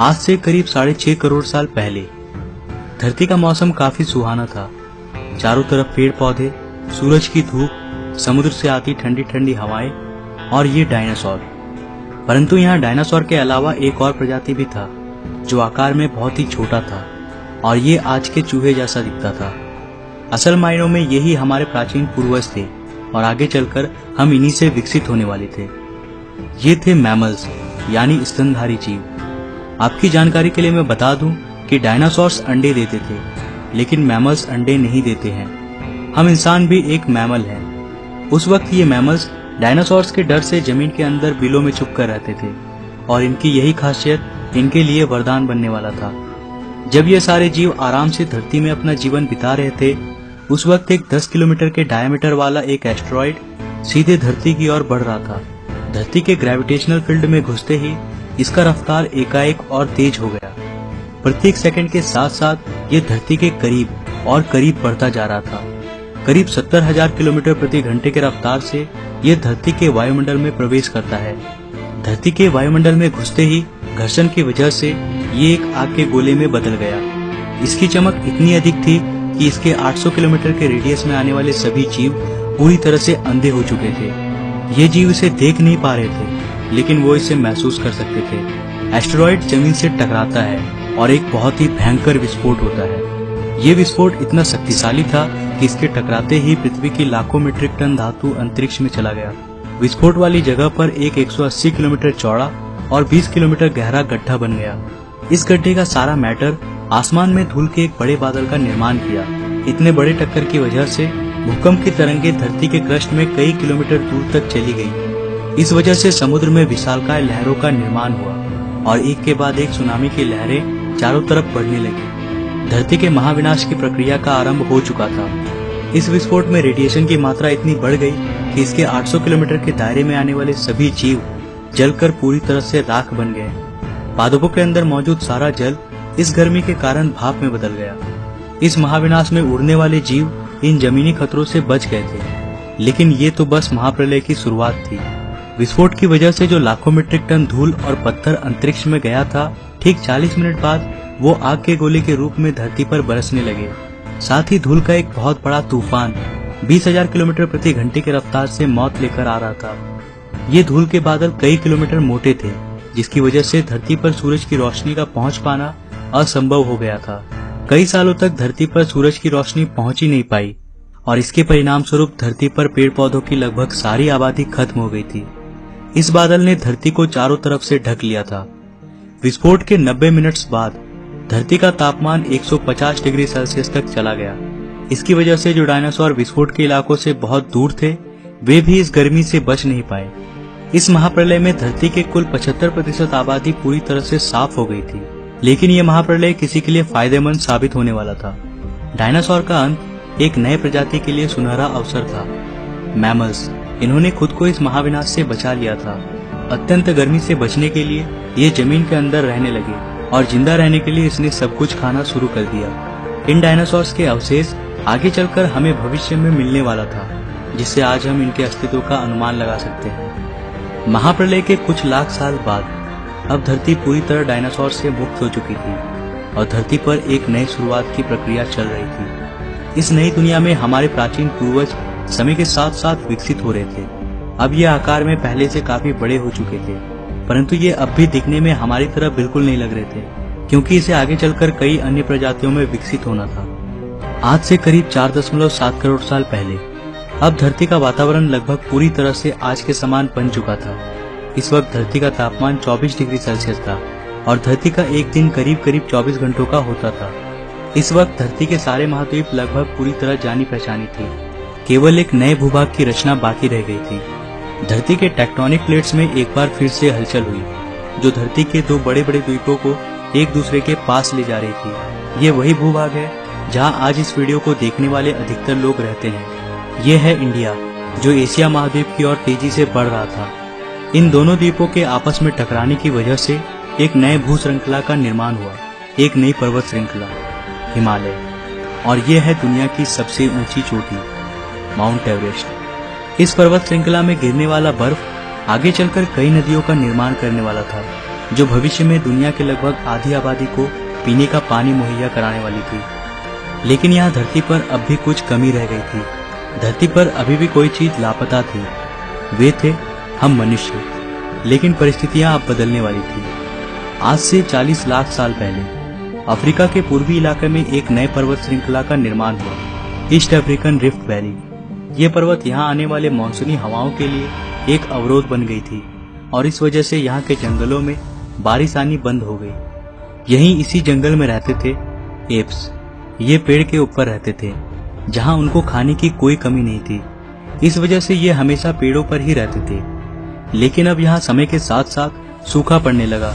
आज से करीब 6.5 करोड़ साल पहले धरती का मौसम काफी सुहाना था। चारों तरफ पेड़ पौधे, सूरज की धूप, समुद्र से आती ठंडी ठंडी हवाएं और ये डायनासोर। परंतु यहाँ डायनासोर के अलावा एक और प्रजाति भी था जो आकार में बहुत ही छोटा था और ये आज के चूहे जैसा दिखता था। असल मायनों में यही हमारे प्राचीन पूर्वज थे और आगे चलकर हम इन्हीं से विकसित होने वाले थे। ये थे मैमल्स यानी स्तनधारी जीव। आपकी जानकारी के लिए मैं बता दूं कि डायनासोर्स अंडे देते थे, लेकिन मैमल्स अंडे नहीं देते हैं। हम इंसान भी एक मैमल हैं। उस वक्त ये मैमल्स डायनासोर्स के डर से जमीन के अंदर बिलों में छुप कर रहते थे और इनकी यही खासियत इनके लिए वरदान बनने वाला था। जब ये सारे जीव आराम से धरती में अपना जीवन बिता रहे थे, उस वक्त एक 10 किलोमीटर के डायमीटर वाला एक एस्टेरॉयड सीधे धरती की ओर बढ़ रहा था। धरती के ग्रेविटेशनल फील्ड में घुसते ही इसका रफ्तार एकाएक और तेज हो गया। प्रत्येक सेकंड के साथ साथ ये धरती के करीब और करीब बढ़ता जा रहा था। करीब 70,000 किलोमीटर प्रति घंटे के रफ्तार से ये धरती के वायुमंडल में प्रवेश करता है। धरती के वायुमंडल में घुसते ही घर्षण की वजह से ये एक आग के गोले में बदल गया। इसकी चमक इतनी अधिक थी कि इसके 800 किलोमीटर के रेडियस में आने वाले सभी जीव पूरी तरह से अंधे हो चुके थे। ये जीव इसे देख नहीं पा रहे थे, लेकिन वो इसे महसूस कर सकते थे। एस्टेरॉयड जमीन से टकराता है और एक बहुत ही भयंकर विस्फोट होता है। ये विस्फोट इतना शक्तिशाली था कि इसके टकराते ही पृथ्वी की लाखों मीट्रिक टन धातु अंतरिक्ष में चला गया। विस्फोट वाली जगह पर एक 180 किलोमीटर चौड़ा और 20 किलोमीटर गहरा गड्ढा बन गया। इस गड्ढे का सारा मैटर आसमान में धूल के एक बड़े बादल का निर्माण किया। इतने बड़े टक्कर की वजह से भूकंप की तरंगे धरती के क्रस्ट में कई किलोमीटर दूर तक चली गई। इस वजह से समुद्र में विशालकाय लहरों का निर्माण हुआ और एक के बाद एक सुनामी की लहरें चारों तरफ बढ़ने लगी। धरती के महाविनाश की प्रक्रिया का आरंभ हो चुका था। इस विस्फोट में रेडिएशन की मात्रा इतनी बढ़ गई कि इसके 800 किलोमीटर के दायरे में आने वाले सभी जीव जलकर पूरी तरह से राख बन गए। पादपों के अंदर मौजूद सारा जल इस गर्मी के कारण भाप में बदल गया। इस महाविनाश में उड़ने वाले जीव इन जमीनी खतरों से बच गए थे, लेकिन ये तो बस महाप्रलय की शुरुआत थी। विस्फोट की वजह से जो लाखों मीट्रिक टन धूल और पत्थर अंतरिक्ष में गया था, ठीक 40 मिनट बाद वो आग के गोले के रूप में धरती पर बरसने लगे। साथ ही धूल का एक बहुत बड़ा तूफान 20,000 किलोमीटर प्रति घंटे की रफ्तार से मौत लेकर आ रहा था। ये धूल के बादल कई किलोमीटर मोटे थे, जिसकी वजह से धरती पर सूरज की रोशनी का पहुंच पाना असंभव हो गया था। कई सालों तक धरती पर सूरज की रोशनी पहुंच ही नहीं पाई और इसके परिणाम स्वरूप धरती पर पेड़ पौधों की लगभग सारी आबादी खत्म हो गई थी। इस बादल ने धरती को चारों तरफ से ढक लिया था। विस्फोट के 90 मिनट्स बाद धरती का तापमान 150 डिग्री सेल्सियस तक चला गया। इसकी वजह से जो डायनासोर विस्फोट के इलाकों से बहुत दूर थे, वे भी इस गर्मी से बच नहीं पाए। इस महाप्रलय में धरती के कुल 75% आबादी पूरी तरह से साफ हो गई थी, लेकिन यह महाप्रलय किसी के लिए फायदेमंद साबित होने वाला था। डायनासोर का अंत एक नए प्रजाति के लिए सुनहरा अवसर था। मैमल्स, इन्होंने खुद को इस महाविनाश से बचा लिया था। अत्यंत गर्मी से बचने के लिए ये जमीन के अंदर रहने लगे और जिंदा रहने के लिए इसने सब कुछ खाना शुरू कर दिया। इन डायनासोर्स के अवशेष आगे चलकर हमें भविष्य में मिलने वाला था, जिससे आज हम इनके अस्तित्व का अनुमान लगा सकते हैं। महाप्रलय के कुछ लाख साल बाद अब धरती पूरी तरह डायनासोर से मुक्त हो चुकी थी और धरती पर एक नई शुरुआत की प्रक्रिया चल रही थी। इस नई दुनिया में हमारे प्राचीन पूर्वज समय के साथ साथ विकसित हो रहे थे। अब ये आकार में पहले से काफी बड़े हो चुके थे, परंतु ये अब भी दिखने में हमारी तरह बिल्कुल नहीं लग रहे थे, क्योंकि इसे आगे चलकर कई अन्य प्रजातियों में विकसित होना था। आज से करीब 4.7 करोड़ साल पहले अब धरती का वातावरण लगभग पूरी तरह से आज के समान बन चुका था। इस वक्त धरती का तापमान 24 डिग्री सेल्सियस था और धरती का एक दिन करीब 24 घंटों का होता था। इस वक्त धरती के सारे महाद्वीप लगभग पूरी तरह जानी पहचानी थी। केवल एक नए भूभाग की रचना बाकी रह गई थी। धरती के टेक्टोनिक प्लेट्स में एक बार फिर से हलचल हुई, जो धरती के दो बड़े बड़े द्वीपों को एक दूसरे के पास ले जा रही थी। ये वही भूभाग है जहां आज इस वीडियो को देखने वाले अधिकतर लोग रहते हैं। ये है इंडिया, जो एशिया महाद्वीप की ओर तेजी से बढ़ रहा था। इन दोनों द्वीपों के आपस में टकराने की वजह से एक नए भू श्रृंखला का निर्माण हुआ, एक नई पर्वत श्रृंखला, हिमालय। और ये है दुनिया की सबसे ऊंची चोटी, माउंट एवरेस्ट। इस पर्वत श्रृंखला में गिरने वाला बर्फ आगे चलकर कई नदियों का निर्माण करने वाला था। जो भविष्य में दुनिया के लगभग आधी आबादी को पीने का पानी मुहैया कराने वाली थी। लेकिन यहाँ धरती पर अब भी कुछ कमी रह गई थी। धरती पर अभी भी कोई चीज लापता थी। वे थे हम मनुष्य। लेकिन परिस्थितियां अब बदलने वाली थी। आज से 40 लाख साल पहले अफ्रीका के पूर्वी इलाके में एक नए पर्वत श्रृंखला का निर्माण हुआ, ईस्ट अफ्रीकन रिफ्ट वैली। ये पर्वत यहाँ आने वाले मानसूनी हवाओं के लिए एक अवरोध बन गई थी और इस वजह से यहाँ के जंगलों में बारिश आनी बंद हो गई। यहीं इसी जंगल में रहते थे एप्स। ये पेड़ के ऊपर रहते थे जहाँ उनको खाने की कोई कमी नहीं थी। इस वजह से ये हमेशा पेड़ों पर ही रहते थे। लेकिन अब यहाँ समय के साथ साथ सूखा पड़ने लगा।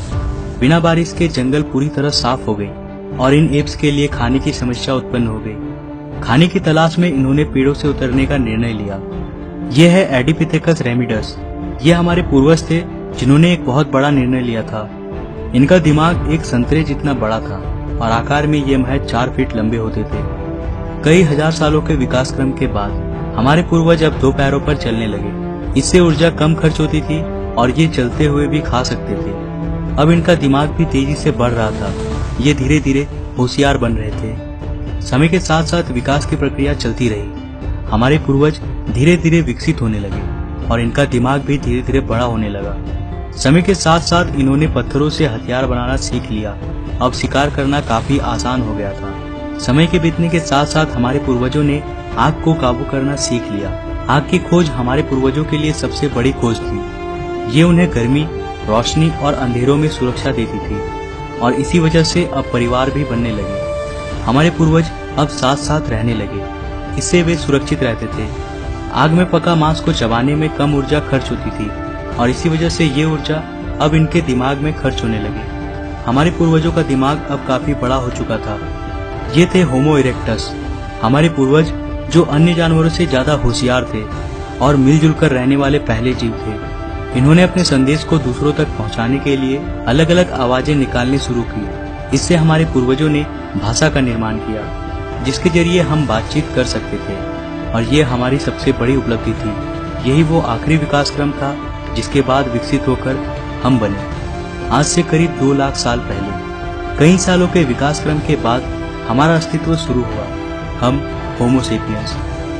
बिना बारिश के जंगल पूरी तरह साफ हो गई और इन एप्स के लिए खाने की समस्या उत्पन्न हो गई। खाने की तलाश में इन्होंने पेड़ों से उतरने का निर्णय लिया। यह है एडिपिथेकस रेमिडस। ये हमारे पूर्वज थे जिन्होंने एक बहुत बड़ा निर्णय लिया था। इनका दिमाग एक संतरे जितना बड़ा था और आकार में ये महज 4 फीट लंबे होते थे। कई हजार सालों के विकास क्रम के बाद हमारे पूर्वज अब 2 पैरों पर चलने लगे। इससे ऊर्जा कम खर्च होती थी और ये चलते हुए भी खा सकते थे। अब इनका दिमाग भी तेजी से बढ़ रहा था। ये धीरे धीरे होशियार बन रहे थे। समय के साथ साथ विकास की प्रक्रिया चलती रही। हमारे पूर्वज धीरे धीरे विकसित होने लगे और इनका दिमाग भी धीरे धीरे बड़ा होने लगा। समय के साथ साथ इन्होंने पत्थरों से हथियार बनाना सीख लिया। अब शिकार करना काफी आसान हो गया था। समय के बीतने के साथ साथ हमारे पूर्वजों ने आग को काबू करना सीख लिया। आग की खोज हमारे पूर्वजों के लिए सबसे बड़ी खोज थी। ये उन्हें गर्मी, रोशनी और अंधेरों में सुरक्षा देती थी और इसी वजह से अब परिवार भी बनने लगे। हमारे पूर्वज अब साथ साथ रहने लगे। इससे वे सुरक्षित रहते थे। आग में पका मांस को चबाने में कम ऊर्जा खर्च होती थी और इसी वजह से ये ऊर्जा अब इनके दिमाग में खर्च होने लगी। हमारे पूर्वजों का दिमाग अब काफी बड़ा हो चुका था। ये थे होमो इरेक्टस, हमारे पूर्वज जो अन्य जानवरों से ज्यादा होशियार थे और मिलजुल कर रहने वाले पहले जीव थे। इन्होंने अपने संदेश को दूसरों तक पहुंचाने के लिए अलग अलग आवाजें निकालनी शुरू की। इससे हमारे पूर्वजों ने भाषा का निर्माण किया जिसके जरिए हम बातचीत कर सकते थे और ये हमारी सबसे बड़ी उपलब्धि थी। यही वो आखिरी विकास क्रम था जिसके बाद विकसित होकर हम बने। आज से करीब 2 लाख साल पहले कई सालों के विकास क्रम के बाद हमारा अस्तित्व शुरू हुआ। हम होमो सेपियंस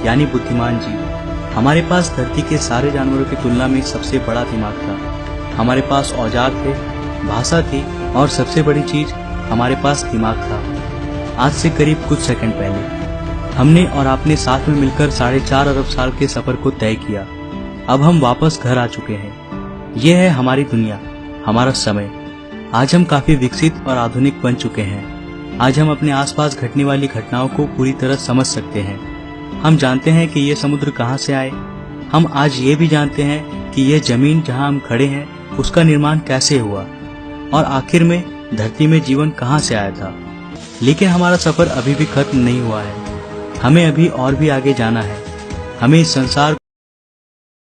यानी बुद्धिमान जीव। हमारे पास धरती के सारे जानवरों की तुलना में सबसे बड़ा दिमाग था। हमारे पास औजार थे, भाषा थी और सबसे बड़ी चीज हमारे पास दिमाग था। आज से करीब कुछ सेकंड पहले हमने और आपने साथ में मिलकर 4.5 अरब साल के सफर को तय किया। अब हम वापस घर आ चुके हैं। यह है हमारी दुनिया, हमारा समय। आज हम काफी विकसित और आधुनिक बन चुके हैं। आज हम अपने आसपास घटने वाली घटनाओं को पूरी तरह समझ सकते हैं। हम जानते हैं कि ये समुद्र कहाँ से आए। हम आज ये भी जानते हैं कि यह जमीन जहाँ हम खड़े हैं उसका निर्माण कैसे हुआ और आखिर में धरती में जीवन कहाँ से आया था। लेकिन हमारा सफर अभी भी खत्म नहीं हुआ है। हमें अभी और भी आगे जाना है। हमें इस संसार